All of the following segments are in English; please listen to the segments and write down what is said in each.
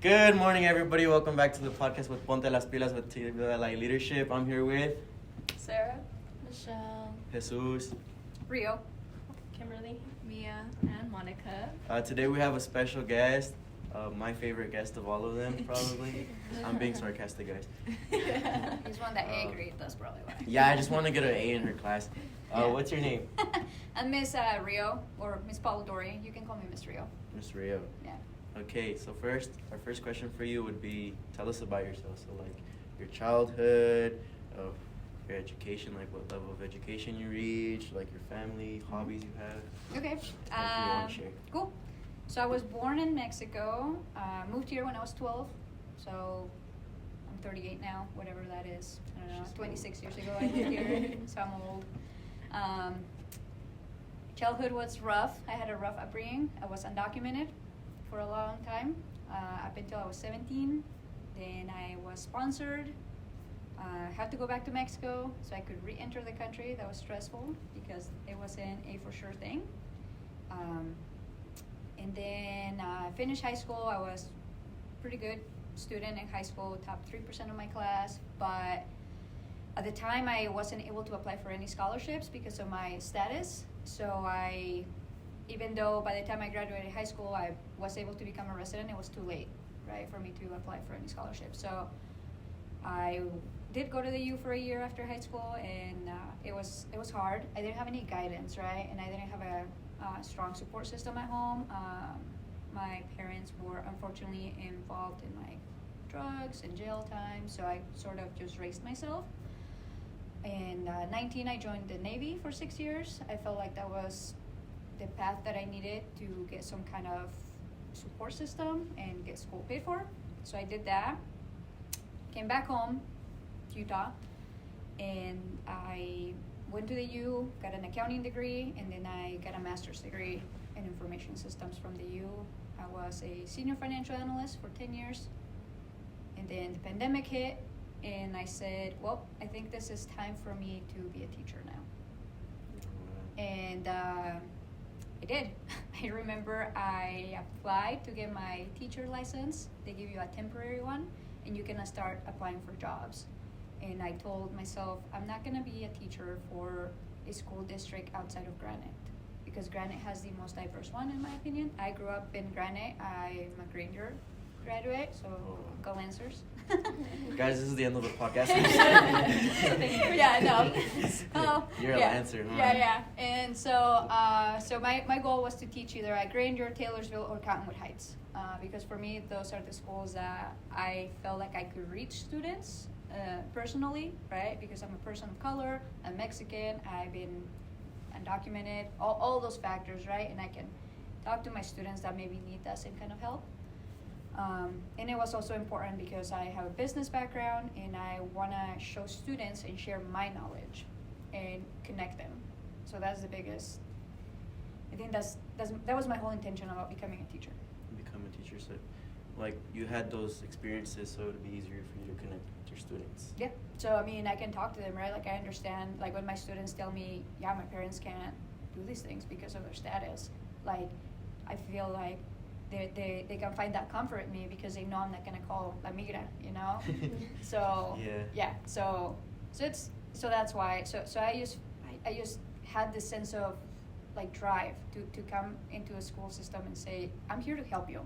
Good morning, everybody. Welcome back to the podcast with Ponte las Pilas with Leadership. I'm here with Sarah, Michelle, Jesus. Rio, Kimberly, Mia, and Monica. Today we have a special guest, my favorite guest of all of them, probably. I'm being sarcastic, guys. he's one that A grade, that's probably why. Yeah, I just want to get an A in her class. What's your name? I'm Miss Rio, or Miss Polidori. You can call me Miss Rio. Miss Rio. Yeah. Okay, so our first question for you would be, tell us about yourself. So like your childhood, your education, like what level of education you reached, like your family, hobbies you have. Okay. Anything you want to share. Cool. So I was born in Mexico, moved here when I was 12, so I'm 38 now, whatever that is. I don't know, 26 years ago I moved here, so I'm old. Childhood was rough. I had a rough upbringing. I was undocumented for a long time, up until I was 17. Then I was sponsored. Had to go back to Mexico so I could re-enter the country. That was stressful because it wasn't a for sure thing. And then I finished high school. I was pretty good student in high school, top 3% of my class, but at the time I wasn't able to apply for any scholarships because of my status. So even though by the time I graduated high school I was able to become a resident, it was too late, right, for me to apply for any scholarships. So I did go to the U for a year after high school, and it was hard. I didn't have any guidance, right, and I didn't have a strong support system at home. My parents were unfortunately involved in like drugs and jail time, so I sort of just raised myself. In 19, I joined the Navy for 6 years. I felt like that was the path that I needed to get some kind of support system and get school paid for. So I did that. Came back home to Utah, and I went to the U, got an accounting degree, and then I got a master's degree in information systems from the U. I was a senior financial analyst for 10 years. And then the pandemic hit, and I said, well, I think this is time for me to be a teacher now. And I did. I remember I applied to get my teacher license. They give you a temporary one, and you can start applying for jobs. And I told myself, I'm not going to be a teacher for a school district outside of Granite, because Granite has the most diverse one, in my opinion. I grew up in Granite. I'm a Granger graduate, so go Lancers. Guys, this is the end of the podcast. Yeah, no. You're a Lancer, huh? Yeah. And so my goal was to teach either at Granger, Taylorsville, or Cottonwood Heights, because for me, those are the schools that I felt like I could reach students personally, right? Because I'm a person of color, I'm Mexican, I've been undocumented, all those factors, right? And I can talk to my students that maybe need that same kind of help. And it was also important because I have a business background, and I want to show students and share my knowledge and connect them. So that's the biggest. I think that was my whole intention about becoming a teacher. Become a teacher, so like you had those experiences, so it'd be easier for you to connect with your students. Yeah. So I mean, I can talk to them, right? Like I understand, like when my students tell me, yeah, my parents can't do these things because of their status. Like I feel like they can find that comfort in me because they know I'm not gonna call La Migra, you know. So yeah. So that's why. So I just had this sense of like drive to come into a school system and say, I'm here to help you,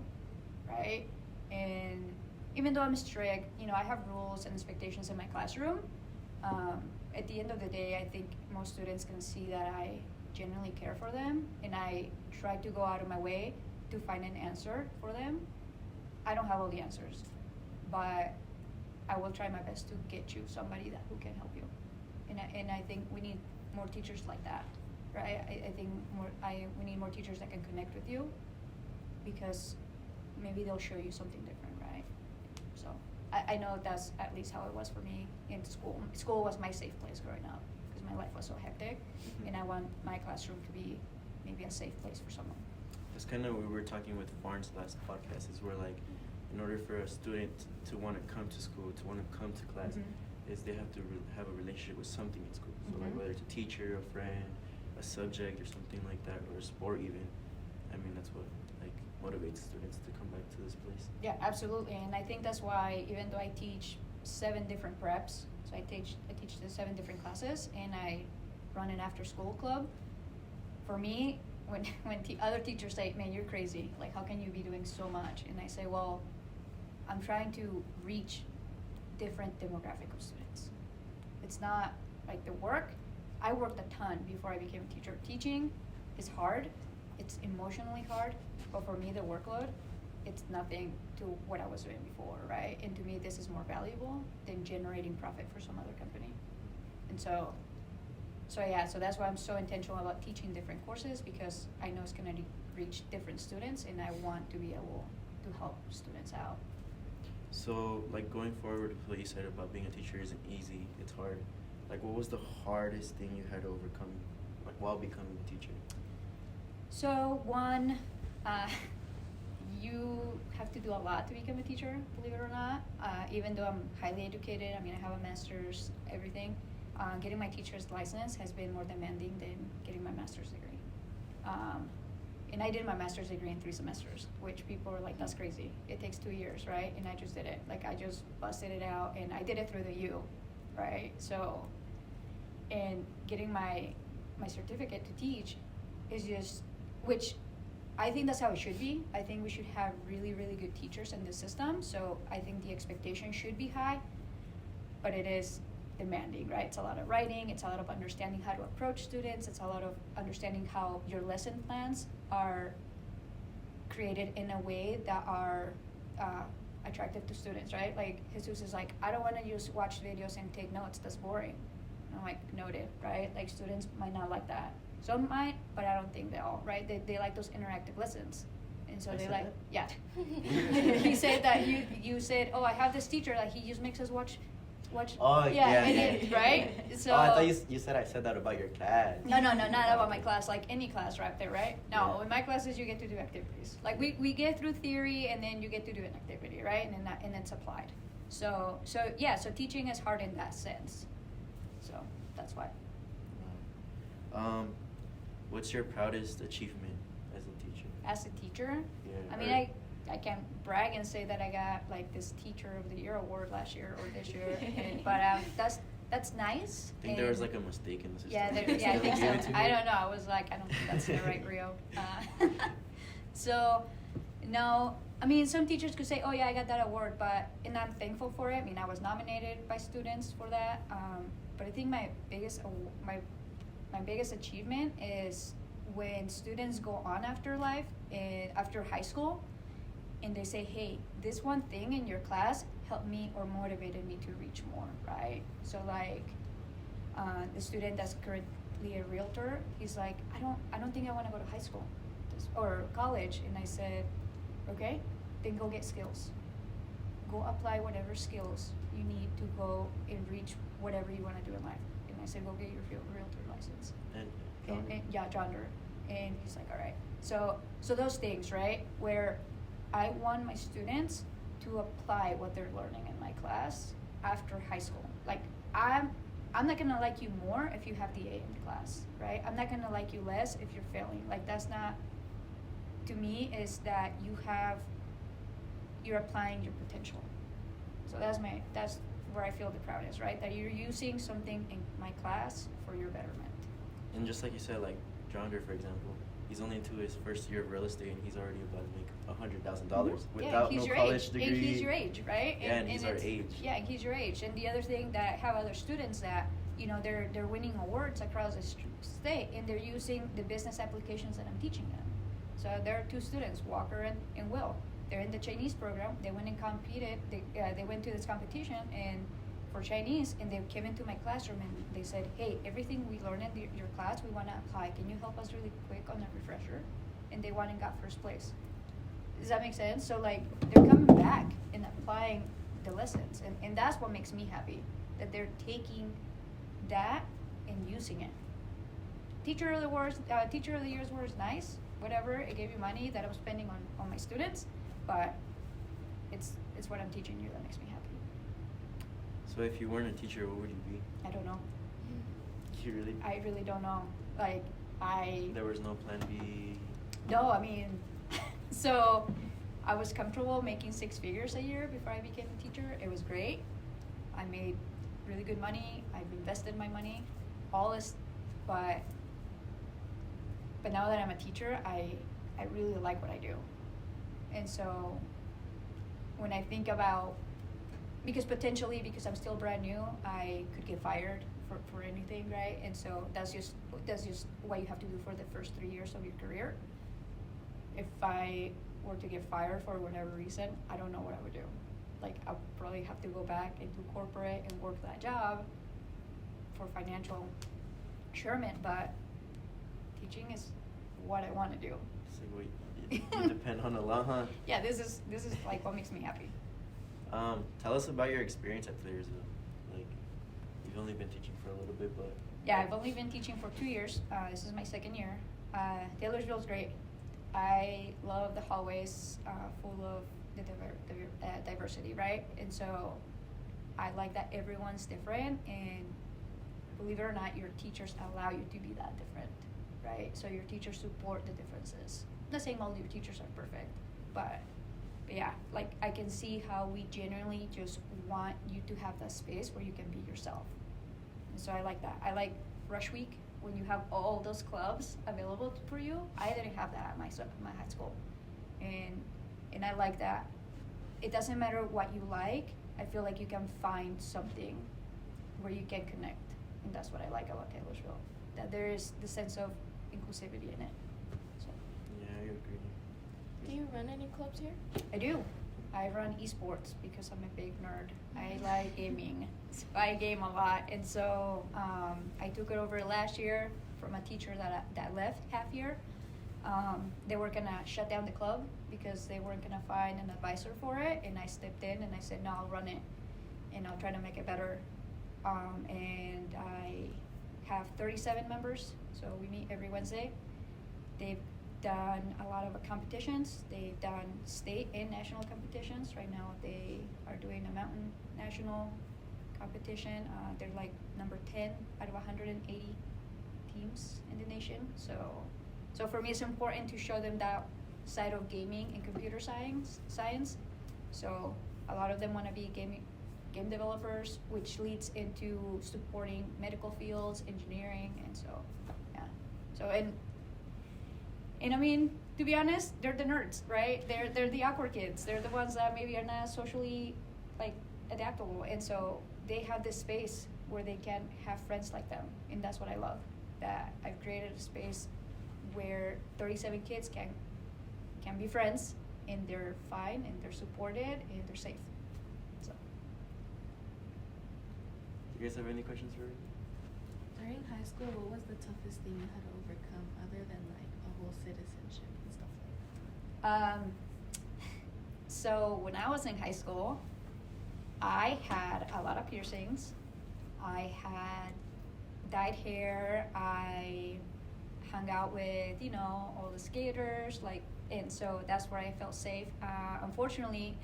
right? And even though I'm strict, you know, I have rules and expectations in my classroom. At the end of the day, I think most students can see that I genuinely care for them, and I try to go out of my way to find an answer for them. I don't have all the answers, but I will try my best to get you somebody who can help you. And I think we need more teachers like that, right? I think we need more teachers that can connect with you, because maybe they'll show you something different, right? So I know that's at least how it was for me in school. School was my safe place growing up because my life was so hectic, and I want my classroom to be maybe a safe place for someone. That's kind of what we were talking with Barnes last podcast, is where like in order for a student to want to come to school, to want to come to class, is they have to have a relationship with something in school. So like whether it's a teacher, a friend, a subject, or something like that, or a sport even. I mean, that's what like motivates students to come back to this place. Yeah, absolutely. And I think that's why, even though I teach 7 different preps, so I teach the 7 different classes, and I run an after school club. For me, when other teachers say, "Man, you're crazy. Like, how can you be doing so much?" And I say, "Well, I'm trying to reach different demographic of students. It's not like the work. I worked a ton before I became a teacher. Teaching is hard. It's emotionally hard, but for me, the workload, it's nothing to what I was doing before, right? And to me, this is more valuable than generating profit for some other company. And so that's why I'm so intentional about teaching different courses, because I know it's gonna reach different students, and I want to be able to help students out. So, like, going forward with what you said about being a teacher isn't easy, it's hard. Like, what was the hardest thing you had to overcome, like, while becoming a teacher? So one, you have to do a lot to become a teacher, believe it or not. Even though I'm highly educated, I mean, I have a master's, everything. Getting my teacher's license has been more demanding than getting my master's degree. And I did my master's degree in 3 semesters, which people are like, that's crazy. It takes 2 years, right? And I just did it. Like, I just busted it out, and I did it through the U, right? So, and getting my certificate to teach is just, which I think that's how it should be. I think we should have really, really good teachers in the system. So I think the expectation should be high, but it is demanding, right? It's a lot of writing. It's a lot of understanding how to approach students. It's a lot of understanding how your lesson plans are created in a way that are attractive to students, right? Like, Jesus is like, I don't want to just watch videos and take notes. That's boring. And I'm like, noted, right? Like, students might not like that. Some might, but I don't think they all, right? They like those interactive lessons. And so they like, that? yeah. He said that you said, oh, I have this teacher, like, he just makes us watch. Oh, yeah. Right? So. Oh, I thought you said I said that about your class. No, not about my class, like any class right there, right? No, in my classes you get to do activities. Like, we get through theory, and then you get to do an activity, right? And it's applied. So teaching is hard in that sense. So that's why. What's your proudest achievement as a teacher? As a teacher? Yeah. I mean, I can't brag and say that I got like this Teacher of the Year award last year or this year, but that's nice. I think there was like a mistake in the system. Yeah, I think so. I don't know. I was like, I don't think that's the right Rio. So, no. I mean, some teachers could say, "Oh yeah, I got that award," and I'm thankful for it. I mean, I was nominated by students for that. But I think my biggest achievement is when students go on after high school, and they say, hey, this one thing in your class helped me or motivated me to reach more, right? So like, the student that's currently a realtor, he's like, I don't think I want to go to high school or college. And I said, okay, then go get skills. Go apply whatever skills you need to go and reach whatever you want to do in life. And I said, go get your realtor license. And John Doerr. And he's like, all right. So those things, right, where I want my students to apply what they're learning in my class after high school. Like, I'm not gonna like you more if you have the A in the class, right? I'm not gonna like you less if you're failing. Like, that's not, to me, is that you're applying your potential. So that's where I feel the proudest, right? That you're using something in my class for your betterment. And just like you said, like John Doerr, for example, he's only into his first year of real estate, and he's already about to make $100,000 without no college degree. And he's your age, right? And he's our age. Yeah, and he's your age. And the other thing that I have other students that, you know, they're winning awards across the state, and they're using the business applications that I'm teaching them. So there are 2 students, Walker and Will. They're in the Chinese program. They went and competed. They went to this competition and for Chinese, and they came into my classroom and they said, hey, everything we learned in your class, we want to apply. Can you help us really quick on a refresher? And they went and got first place. Does that make sense? So like, they're coming back and applying the lessons, and that's what makes me happy, that they're taking that and using it. Teacher of the Year's award is nice, whatever. It gave you money that I'm spending on my students, but it's what I'm teaching you that makes me happy. So if you weren't a teacher, what would you be? I don't know. I really don't know. Like, There was no plan B? No, I mean, So I was comfortable making 6 figures a year before I became a teacher. It was great. I made really good money. I've invested my money, all this, but now that I'm a teacher, I really like what I do. And so when I think about, because I'm still brand new, I could get fired for anything, right? And so that's just what you have to do for the first 3 years of your career. If I were to get fired for whatever reason, I don't know what I would do. Like, I'll probably have to go back into corporate and work that job for financial assurance, but teaching is what I want to do. It's like you depend on a lot, huh? Yeah, this is like what makes me happy. Tell us about your experience at Taylorsville. Like, you've only been teaching for a little bit, but Yeah, I've only been teaching for 2 years. This is my 2nd year. Taylorsville's great. I love the hallways full of the diversity, right? And so I like that everyone's different, and believe it or not, your teachers allow you to be that different, right? So your teachers support the differences. I'm not saying all your teachers are perfect, but yeah, like I can see how we genuinely just want you to have that space where you can be yourself. And so I like that. I like Rush Week, when you have all those clubs available for you. I didn't have that at my high school. And I like that. It doesn't matter what you like. I feel like you can find something where you can connect. And that's what I like about Taylorsville, that there is the sense of inclusivity in it. So yeah, I agree. Do you run any clubs here? I do. I run esports because I'm a big nerd. I like gaming. So I game a lot. And so I took it over last year from a teacher that left half year. They were going to shut down the club because they weren't going to find an advisor for it. And I stepped in and I said, no, I'll run it. And I'll try to make it better. And I have 37 members. So we meet every Wednesday. They've done a lot of competitions. They've done state and national competitions. Right now they are doing a mountain national competition. They're like number 10 out of 180 teams in the nation. So for me it's important to show them that side of gaming and computer science. So a lot of them want to be game developers, which leads into supporting medical fields, engineering, and so yeah. So and I mean, to be honest, they're the nerds, right? They're the awkward kids. They're the ones that maybe are not socially like adaptable, and so they have this space where they can have friends like them, and that's what I love. That I've created a space where 37 kids can be friends, and they're fine, and they're supported, and they're safe. So. Do you guys have any questions for me? During high school, what was the toughest thing you had to overcome other than like a whole citizenship and stuff like that? So when I was in high school, I had a lot of piercings. I had dyed hair. I hung out with, all the skaters, and so that's where I felt safe. Unfortunately,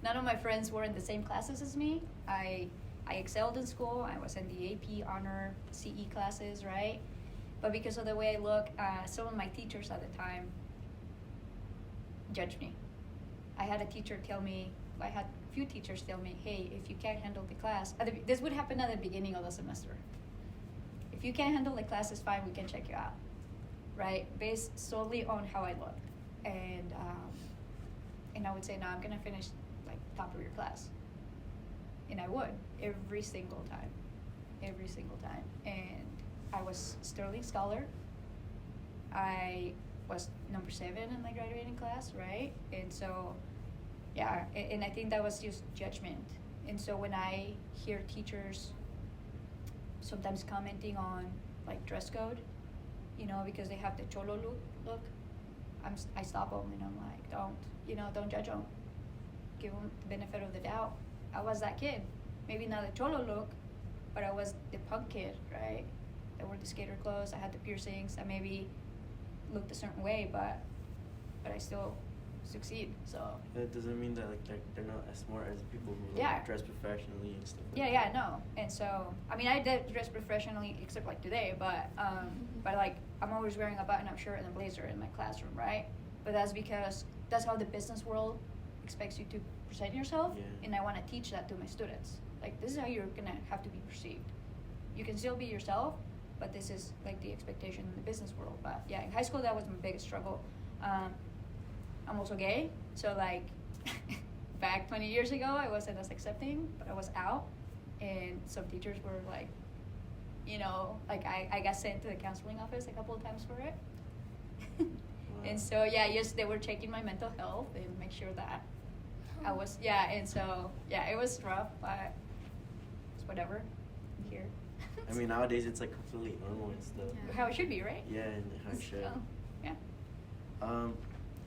none of my friends were in the same classes as me. I excelled in school. I was in the AP honor CE classes, right? But because of the way I look, some of my teachers at the time judged me. I had a few teachers tell me, hey, if you can't handle the class, this would happen at the beginning of the semester. If you can't handle the class, it's fine, we can check you out, right? Based solely on how I look. And I would say, no, I'm gonna finish top of your class. And I would, every single time. And I was Sterling Scholar. I was number 7 in my graduating class, right? And so, yeah, and I think that was just judgment. And so when I hear teachers sometimes commenting on dress code, because they have the cholo look, I stop them and I'm like, don't judge them. Give them the benefit of the doubt. I was that kid. Maybe not the cholo look, but I was the punk kid, right? I wore the skater clothes, I had the piercings, I maybe looked a certain way, but I still succeed, so. That doesn't mean that they're not as smart as people who dress professionally and stuff like that. Yeah, no. And so, I mean, I did dress professionally except today, but I'm always wearing a button-up shirt and a blazer in my classroom, right? But that's because that's how the business world expects you to present yourself, Yeah. and I want to teach that to my students. Like, this is how you're gonna have to be perceived. You can still be yourself, but this is like the expectation in the business world. But yeah, in high school that was my biggest struggle. I'm also gay, so like back 20 years ago I wasn't as accepting, but I was out, and some teachers were like, you know, like I got sent to the counseling office a couple of times for it. And so yeah, yes, they were checking my mental health and make sure that I was, yeah, and so yeah, it was rough, but it's whatever. I'm here. I mean, nowadays it's like completely normal and stuff. Yeah. How it should be, right? Yeah, and how it should. So, yeah.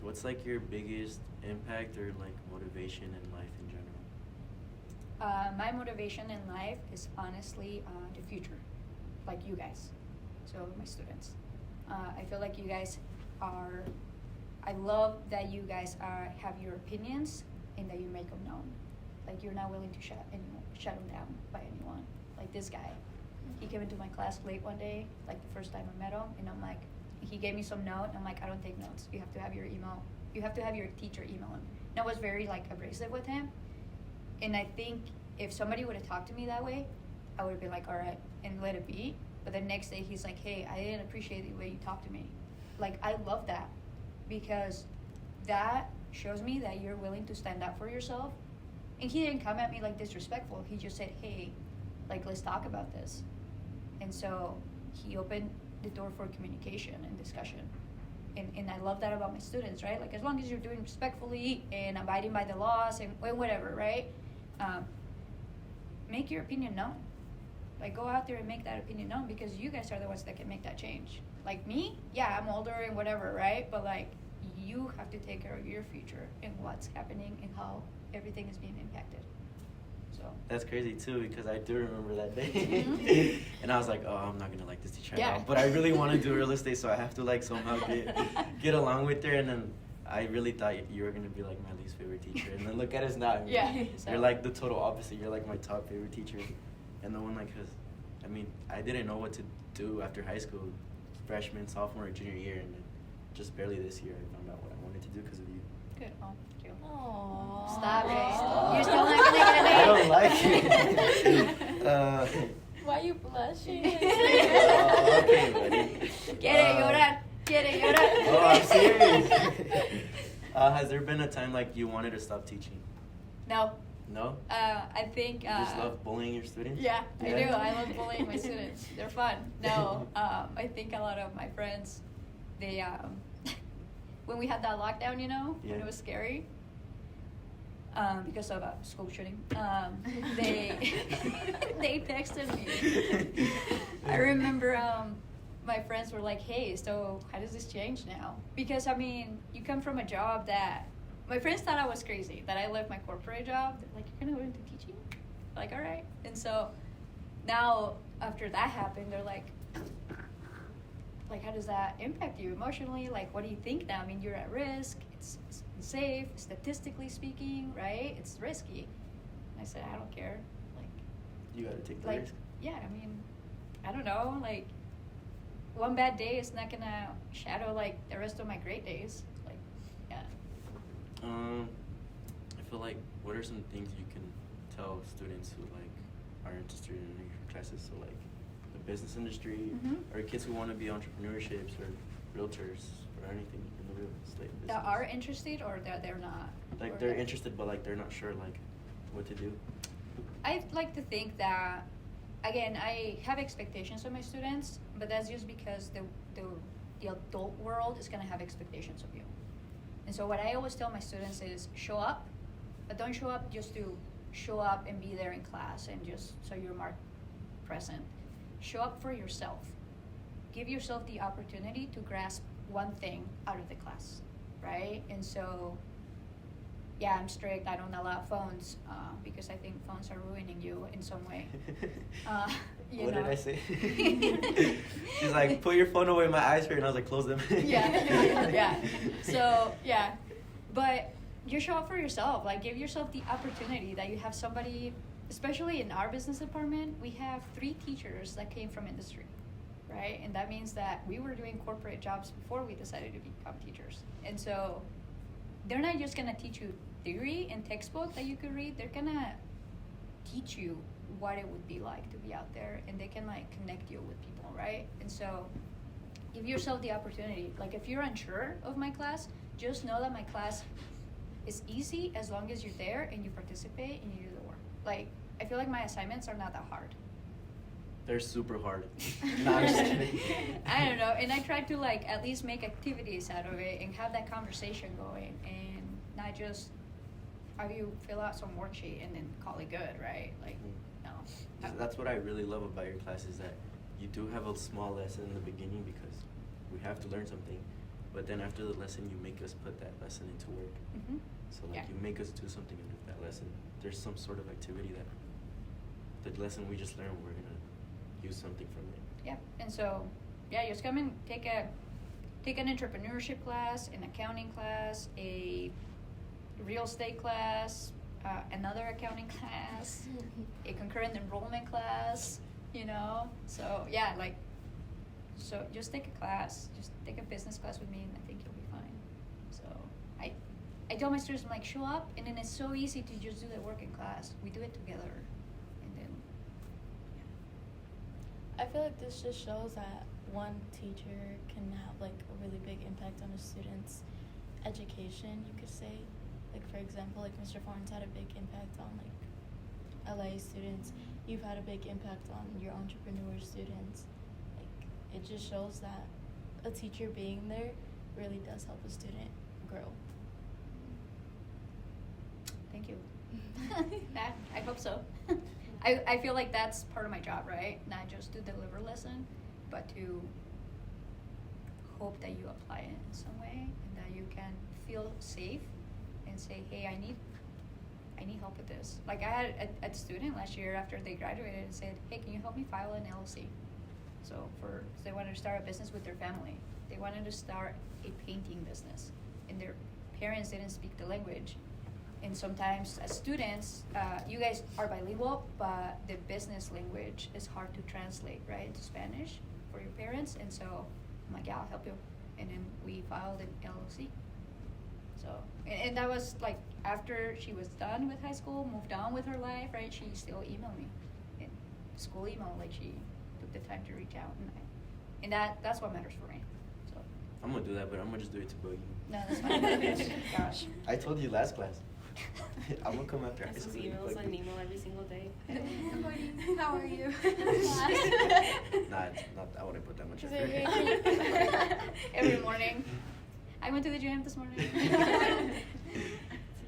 What's like your biggest impact or like motivation in life in general? My motivation in life is honestly the future, like you guys, so my students. I feel like you guys are, I love that you guys have your opinions and that you make them known. Like, you're not willing to shut them down by anyone. Like this guy, he came into my class late one day, like the first time I met him, and I'm like, he gave me some note, and I'm like, I don't take notes. You have to have your email. You have to have your teacher email him. And I was very like abrasive with him, and I think if somebody would have talked to me that way, I would have been like, all right, and let it be. But the next day, he's like, hey, I didn't appreciate the way you talked to me. Like, I love that, because that shows me that you're willing to stand up for yourself. And he didn't come at me like disrespectful. He just said, hey, like, let's talk about this. And so he opened the door for communication and discussion. And I love that about my students, right? Like, as long as you're doing respectfully and abiding by the laws and whatever, right? Make your opinion known. Like, go out there and make that opinion known, because you guys are the ones that can make that change. Like me, yeah, I'm older and whatever, right? But like, you have to take care of your future and what's happening and how everything is being impacted. So That's crazy too, because I do remember that day. Mhm. And I was like, oh, I'm not gonna like this teacher Yeah. at all. But I really want to do real estate, so I have to like somehow get along with her. And then I really thought you were gonna be like my least favorite teacher. And then look at us now. I mean, Yeah, so- You're like the total opposite. You're like my top favorite teacher. And the one like, cause, I mean, I didn't know what to do after high school, freshman, sophomore, or junior year, and then just barely this year I found out what I wanted to do because of you. good. Oh, thank you. Aww. Stop it. Stop. You're still not gonna get a I don't name. like it. Why are you blushing? Okay, buddy. Quiere llorar. Quiere llorar. Oh, I'm serious. Has there been a time like you wanted to stop teaching? No. No? I think. You just love bullying your students? Yeah, I do. I love bullying my students. They're fun. No, I think a lot of my friends, they, when we had that lockdown, you know, when Yeah. it was scary, because of a school shooting, they they texted me. I remember my friends were like, hey, so how does this change now? Because, I mean, you come from a job that, my friends thought I was crazy, that I left my corporate job. They're like, you're gonna go into teaching? Like, all right. And so now, after that happened, they're like, how does that impact you emotionally? Like, what do you think now? I mean, you're at risk. It's safe, statistically speaking, right? It's risky. And I said, I don't care. Like, You gotta take the like, risk. yeah, I mean, I don't know. Like, one bad day is not gonna shadow like the rest of my great days. Like, yeah. I feel like, what are some things you can tell students who like are interested in your classes? So like the business industry, Mhm. or kids who want to be entrepreneurships or realtors or anything in the real estate business. That are interested or that they're not? Like Or they're that- interested, but like they're not sure like what to do. I like to think that, again, I have expectations of my students, but that's just because the adult world is gonna have expectations of you. And so what I always tell my students is show up, but don't show up just to show up and be there in class and just so you're marked present. Show up for yourself. Give yourself the opportunity to grasp one thing out of the class, right? And so, yeah, I'm strict. I don't allow phones because I think phones are ruining you in some way. You What know. did I say? She's like, put your phone away, my eyes hurt, and I was like, close them. yeah. So, yeah. But you show up for yourself. Like, give yourself the opportunity that you have somebody, especially in our business department, we have 3 teachers that came from industry, right? And that means that we were doing corporate jobs before we decided to become teachers. And so they're not just gonna teach you theory and textbook that you could read. They're gonna teach you what it would be like to be out there, and they can like connect you with people, right? And so give yourself the opportunity. Like if you're unsure of my class, just know that my class is easy as long as you're there and you participate and you do the work. Like I feel like my assignments are not that hard. They're super hard. No, I'm just kidding. I don't know, and I try to like at least make activities out of it and have that conversation going, and not just have you fill out some worksheet and then call it good, right? Like, no. That's what I really love about your class is that you do have a small lesson in the beginning because we have to learn something, but then after the lesson you make us put that lesson into work. Mm-hmm. So like Yeah. you make us do something with that lesson. There's some sort of activity that the lesson we just learned, we're gonna use something from it. Yeah, and so, yeah, just come and take an entrepreneurship class, an accounting class, a real estate class, another accounting class, a concurrent enrollment class, you know? So, yeah, like, so just take a class. Just take a business class with me and I think you'll be fine. So, I tell my students, I'm like, show up, and then it's so easy to just do the work in class. We do it together, and then, I feel like this just shows that one teacher can have like a really big impact on a student's education, you could say. Like for example, like Mr. Farnes had a big impact on like LA students. You've had a big impact on your entrepreneur students. Like it just shows that a teacher being there really does help a student grow. thank you. I hope so. I feel like that's part of my job, right? Not just to deliver lesson, but to hope that you apply it in some way and that you can feel safe and say, hey, I need help with this. Like I had a student last year after they graduated and said, hey, can you help me file an LLC? So they wanted to start a business with their family. They wanted to start a painting business, and their parents didn't speak the language. And sometimes as students, you guys are bilingual, but the business language is hard to translate, right, into Spanish for your parents. And so I'm like, yeah, I'll help you. And then we filed an LLC. So, and that was like after she was done with high school, moved on with her life, right? She still emailed me, in school email, like she took the time to reach out, and that's what matters for me. So I'm gonna do that, but I'm gonna just do it to bug you. no, that's fine. Gosh. I told you last class. I'm gonna come after high Those school. and emails bug on you. email every single day. Good morning. How are you? Nah, it's not. I wouldn't put that much Is effort. it Every morning. I went to the gym this morning. It's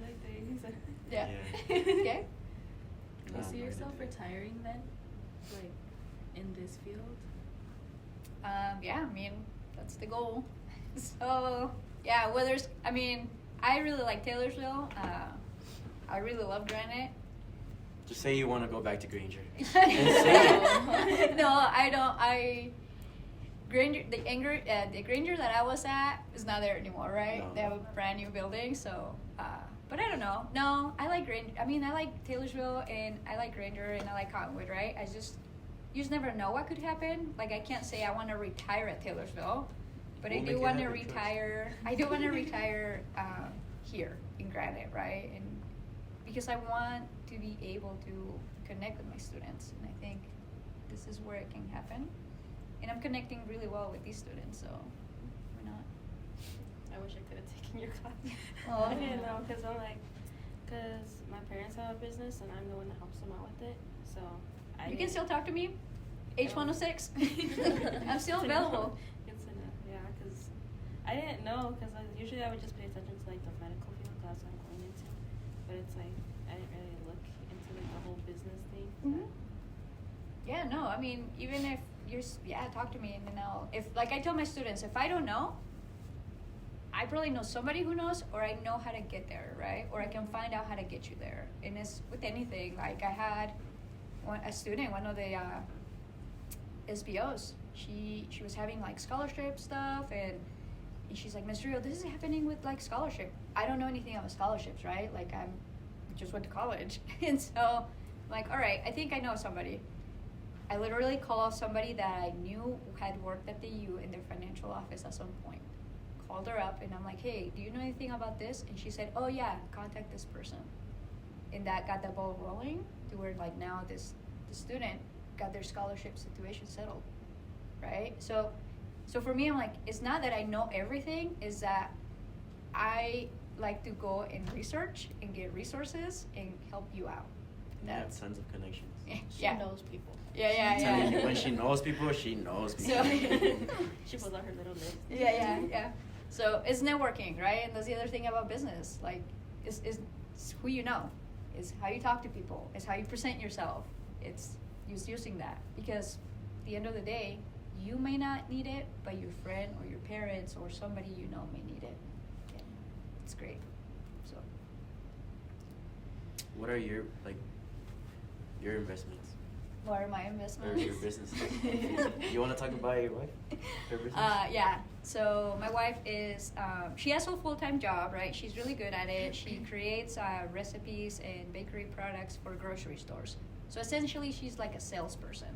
like days. Yeah. Yeah. Okay. Nah, You see I'm not yourself gonna do it. retiring then? Like, in this field? Yeah, I mean, that's the goal. So, yeah, I really like Taylorsville. I really love Granite. Just say you want to go back to Granger. No, I don't. Granger, the Granger that I was at is not there anymore, right? No. They have a brand new building, so. But I don't know. No, I like Granger. I mean, I like Taylorsville and I like Granger and I like Cottonwood, right? You just never know what could happen. Like I can't say I want to retire at Taylorsville, but We'll I make do it want to happen, trust. retire. I do want to retire here in Granite, right? And because I want to be able to connect with my students, and I think this is where it can happen. And I'm connecting really well with these students, so why not? I wish I could have taken your class. Oh. I didn't know, because my parents have a business and I'm the one that helps them out with it. So You can still talk to me. H106. I'm still It's available. It's enough, yeah, because I didn't know, because usually I would just pay attention to like the medical field class I'm going into, but it's like I didn't really look into like the whole business thing. Mhm. Yeah, no, I mean, even if talk to me, and then like I tell my students, if I don't know, I probably know somebody who knows, or I know how to get there, right? Or I can find out how to get you there. And it's with anything. Like I had a student, one of the SBOs. She was having like scholarship stuff, and she's like, Ms. Rio, this is happening with like scholarship. I don't know anything about scholarships, right? Like just went to college, and so I'm like, all right, I think I know somebody. I literally called somebody that I knew had worked at the U in their financial office at some point. called her up and I'm like, hey, do you know anything about this? And she said, oh yeah, contact this person. And that got the ball rolling to where like now the student got their scholarship situation settled, right? So for me, I'm like, it's not that I know everything, is that I like to go and research and get resources and help you out. And you have tons of connections. She knows people. Yeah. Telling you, when she knows people, she knows people. So She pulls out her little list. yeah. So it's networking, right? And that's the other thing about business. Like, it's who you know. It's how you talk to people. It's how you present yourself. It's just using that. Because at the end of the day, you may not need it, but your friend or your parents or somebody you know may need it. And it's great. So. What are your investments? What are my Or investments? your business? You want to talk about your wife? Her business? Yeah. So my wife is, she has a full-time job, right? She's really good at it. She creates recipes and bakery products for grocery stores. So essentially, she's like a salesperson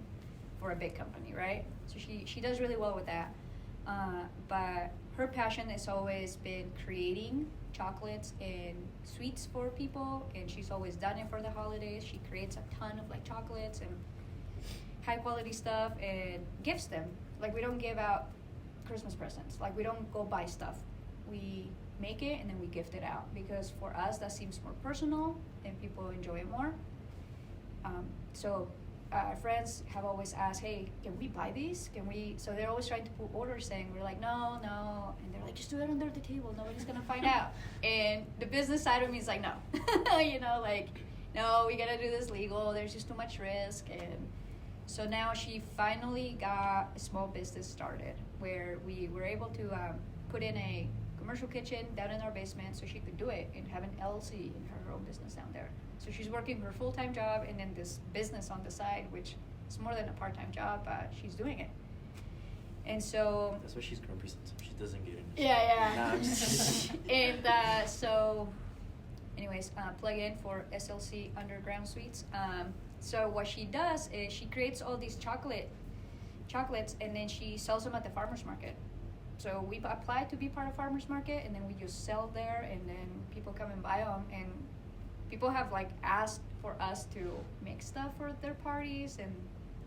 for a big company, right? So she does really well with that. But her passion has always been creating chocolates and sweets for people, and she's always done it for the holidays. She creates a ton of like chocolates and high quality stuff and gifts them. Like, we don't give out Christmas presents. Like, we don't go buy stuff. We make it and then we gift it out, because for us that seems more personal and people enjoy it more. So friends have always asked, hey, can we buy these? So they're always trying to put orders saying, we're like, no. And they're like, just do it under the table. Nobody's going to find out. And the business side of me is like, no. No, we got to do this legal. There's just too much risk. And so now she finally got a small business started where we were able to put in a commercial kitchen down in our basement so she could do it and have an LLC in her own business down there. So she's working her full-time job and then this business on the side, which is more than a part-time job, but she's doing it. And so... That's why she's grumpy sometimes. She doesn't get it. Yeah. Nah, I'm just And so, anyways, plug in for SLC Underground Sweets. So what she does is she creates all these chocolates and then she sells them at the farmer's market. So we apply to be part of farmer's market and then we just sell there and then people come and buy them, and people have like asked for us to make stuff for their parties and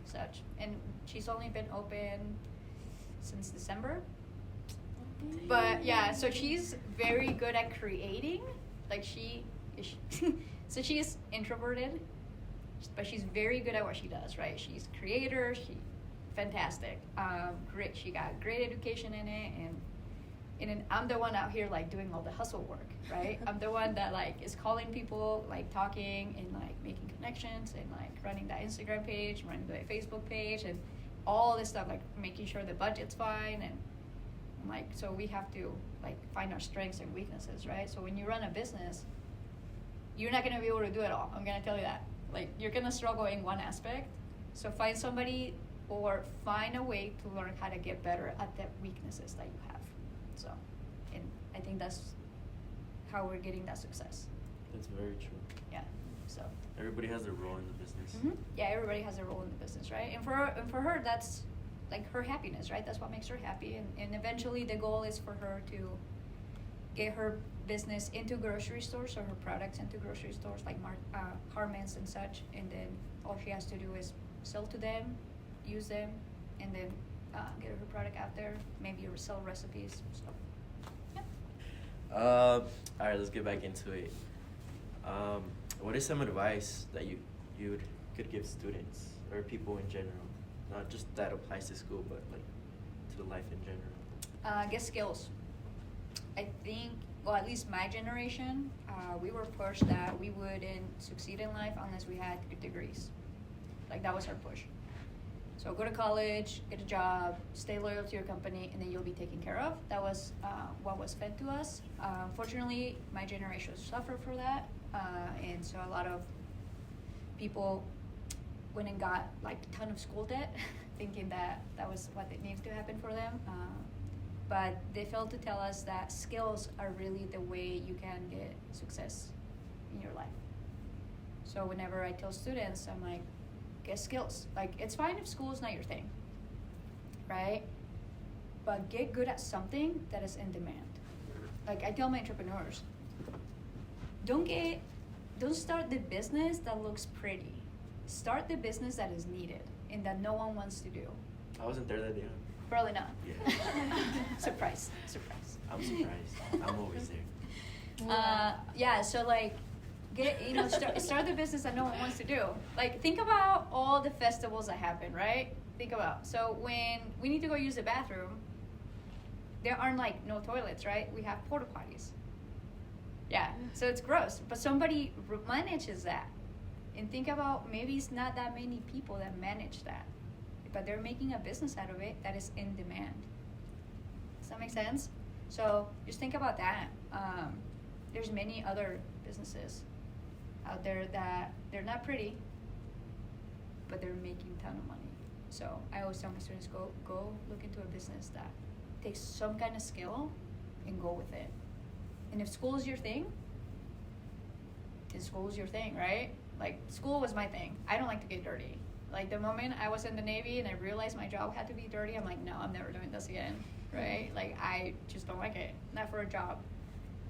such. And she's only been open since December. But yeah, so she's very good at creating. Like so she is introverted, but she's very good at what she does, right? She's creator, fantastic. Great, she got great education in it, and then I'm the one out here like doing all the hustle work, right? I'm the one that like is calling people, like talking and like making connections and like running that Instagram page, running the Facebook page, and all this stuff, like making sure the budget's fine. And like, so we have to like find our strengths and weaknesses, right? So when you run a business, you're not gonna be able to do it all. I'm gonna tell you that. Like, you're gonna struggle in one aspect. So find somebody or find a way to learn how to get better at the weaknesses that you have. So, and I think that's how we're getting that success. That's very true. Yeah. So. Everybody has their role in the business. Mm-hmm. Yeah, everybody has a role in the business, right? And for her, that's like her happiness, right? That's what makes her happy. And eventually the goal is for her to get her business into grocery stores, or her products into grocery stores like Harman's and such. And then all she has to do is sell to them, use them, and then get her product out there. Maybe sell recipes. So, yeah. All right, let's get back into it. What is some advice that you could give students or people in general? Not just that applies to school, but like to the life in general. Get skills. I think, well, at least my generation, we were pushed that we wouldn't succeed in life unless we had good degrees. Like, that was our push. So go to college, get a job, stay loyal to your company, and then you'll be taken care of. That was what was fed to us. Unfortunately, my generation suffered for that. And so a lot of people went and got like a ton of school debt, thinking that was what needed to happen for them. But they failed to tell us that skills are really the way you can get success in your life. So whenever I tell students, I'm like, get skills. Like, it's fine if school is not your thing, right? but get good at something that is in demand. Like I tell my entrepreneurs, don't start the business that looks pretty. Start the business that is needed and that no one wants to do. I wasn't there that day. Probably not. Yeah. Surprise. I'm surprised. I'm always there. Yeah, so like start the business that no one wants to do. Like think about all the festivals that happen, right? Think about, so when we need to go use the bathroom, there aren't like no toilets, right? We have porta potties. Yeah, so it's gross, but somebody manages that. And think about, maybe it's not that many people that manage that, but they're making a business out of it that is in demand. Does that make sense? So just think about that. There's many other businesses out there that they're not pretty, but they're making a ton of money. So I always tell my students, go look into a business that takes some kind of skill and go with it. And if school is your thing, then school is your thing, right? Like school was my thing. I don't like to get dirty. Like the moment I was in the Navy and I realized my job had to be dirty, I'm like, no, I'm never doing this again, right? Like I just don't like it, not for a job.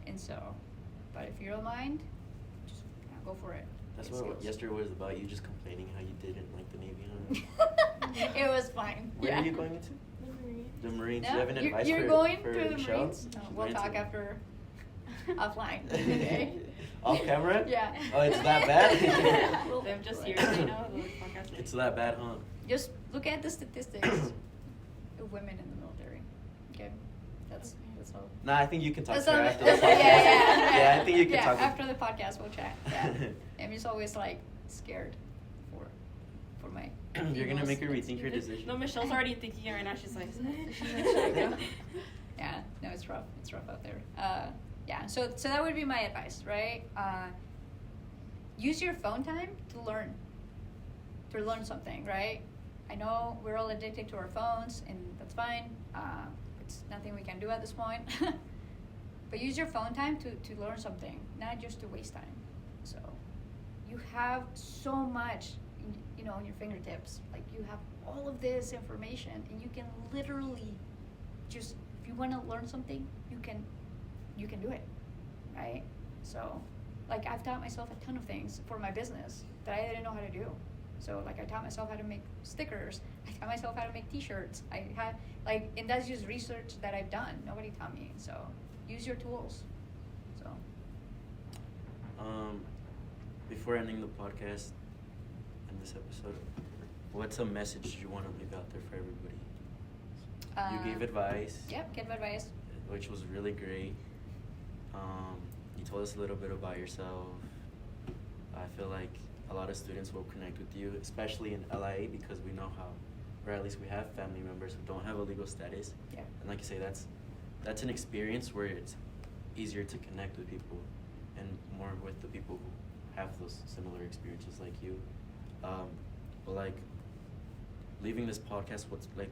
And so, but if you don't mind, just go for it. That's Get what skills. yesterday was about. You just complaining how you didn't like the Navy, huh? It was fine. Where yeah. are you going into? The Marines. No, Do you have an advice you're for going for to the Michelle? Marines? No, She's we'll going talk to- after offline today. Off camera? Yeah. Oh, it's that bad? We'll- Them just we'll- here, you know, the podcast. It's that bad, huh? Just look at the statistics of women in the military. Okay, that's all. Nah, I think you can talk That's to her all- after the podcast. yeah. Yeah, I think you can yeah, talk to after the podcast we'll chat. Yeah. I'm just always like scared for my. You're gonna make her females. rethink her decision. No, Michelle's already thinking it right now. She's like, Yeah, no, it's rough. It's rough out there. Yeah, so that would be my advice, right? Use your phone time to learn something, right? I know we're all addicted to our phones, and that's fine. It's nothing we can do at this point. But use your phone time to learn something, not just to waste time. So you have so much, on your fingertips. Like you have all of this information, and you can literally just, if you want to learn something, you can do it, right? So, like I've taught myself a ton of things for my business that I didn't know how to do. So like I taught myself how to make stickers. I taught myself how to make T-shirts. I had and that's just research that I've done. Nobody taught me. So use your tools. So. Before ending the podcast and this episode, what's a message you want to leave out there for everybody? You gave advice. Yep, give advice. Which was really great. You told us a little bit about yourself. I feel like a lot of students will connect with you, especially in LIA, because we know how, or at least we have family members who don't have a legal status. Yeah. And like you say, that's an experience where it's easier to connect with people and more with the people who have those similar experiences like you. But like leaving this podcast,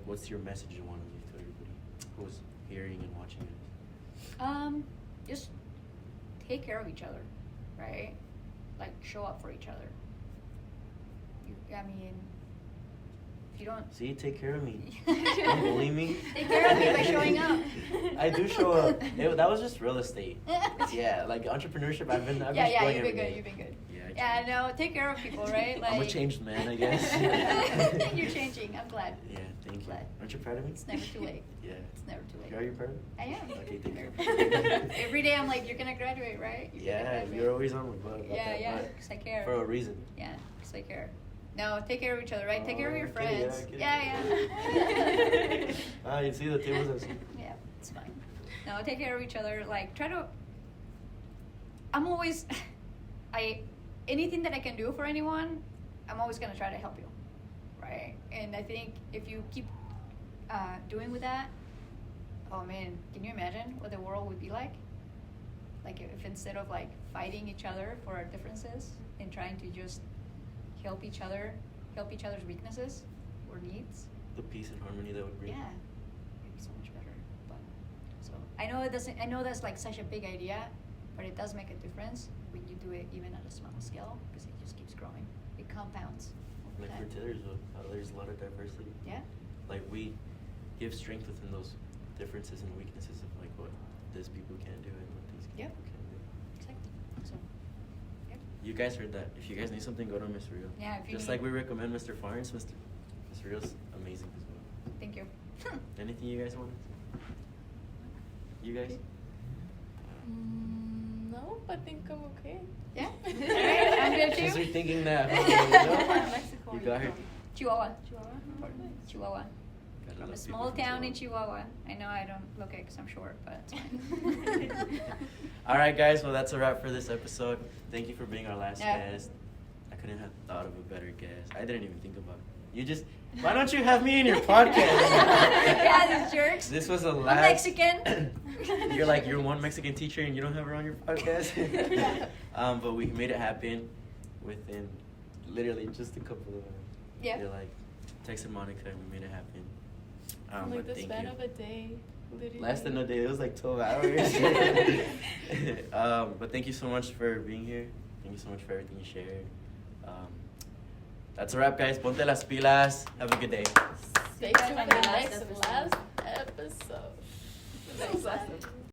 what's your message you want to leave to everybody who's hearing and watching it? Just take care of each other, right? Like show up for each other. If you don't See, take care of me. Don't bully me. take care of me by showing up. I do show up. That was just real estate. Yeah, like entrepreneurship. I've been yeah, just yeah, going you've been every good. day. You've been good. Yeah, Yeah, no, take care of people, right? Like I'm a changed man, I guess. You're changing. I'm glad. Yeah, thank you. Glad. Aren't you proud of me? It's never too late. Yeah. It's never too late. Are you proud of me? I am. Okay, thank Very you. proud. Every day I'm like, you're gonna graduate, right? You're gonna Yeah, graduate. you're always on my butt about Yeah, that, yeah, but 'cause I care. for a reason. Yeah, because I care. No, take care of each other, right? Take care of your Okay, friends. yeah, Yeah. You see the tables. Yeah, it's fine. No, take care of each other. Like, I'm always, anything that I can do for anyone, I'm always gonna try to help you, right? And I think if you keep doing with that, oh man, can you imagine what the world would be like? Like if instead of like fighting each other for our differences and trying to just help each other's weaknesses or needs. The peace and harmony that would bring. Yeah, it'd be so much better. But so I know that's like such a big idea, but it does make a difference when you do it even at a small scale because it just keeps growing. It compounds over Like time. for Taylor's, there's a lot of diversity. Yeah. Like we give strength within those differences and weaknesses of like what these people can do and what these Yep. people can do. Exactly. So, yep. You guys heard that. If you guys need something, go to Miss Rio. Yeah, if you Just need- like we recommend Mr. Farnes, Miss Rio's amazing as well. Thank you. Anything you guys want? You guys? No, I think I'm okay. Yeah. Alright, I'm good She's too. rethinking that. Mexico. You got her. Chihuahua. Chihuahua. Chihuahua. Gotta From a love small people from town in Chihuahua. Chihuahua. I know I don't look it because I'm short, but it's fine. All right, guys. Well, that's a wrap for this episode. Thank you for being our last Yeah. guest. I couldn't have thought of a better guest. I didn't even think about it. You just. Why don't you have me in your podcast? Yeah, these jerks. This was a I'm last. Mexican. You're one Mexican teacher and you don't have her on your podcast. But we made it happen within literally just a couple of. Yeah. You're like texted Monica and we made it happen. Like but the thank span you. of a day, literally. Less than a day. It was like 12 hours. But thank you so much for being here. Thank you so much for everything you shared. That's a wrap, guys. Ponte las pilas. Have a good day. Stay Guys, tuned on for the the last next episode. last episode. The next last episode.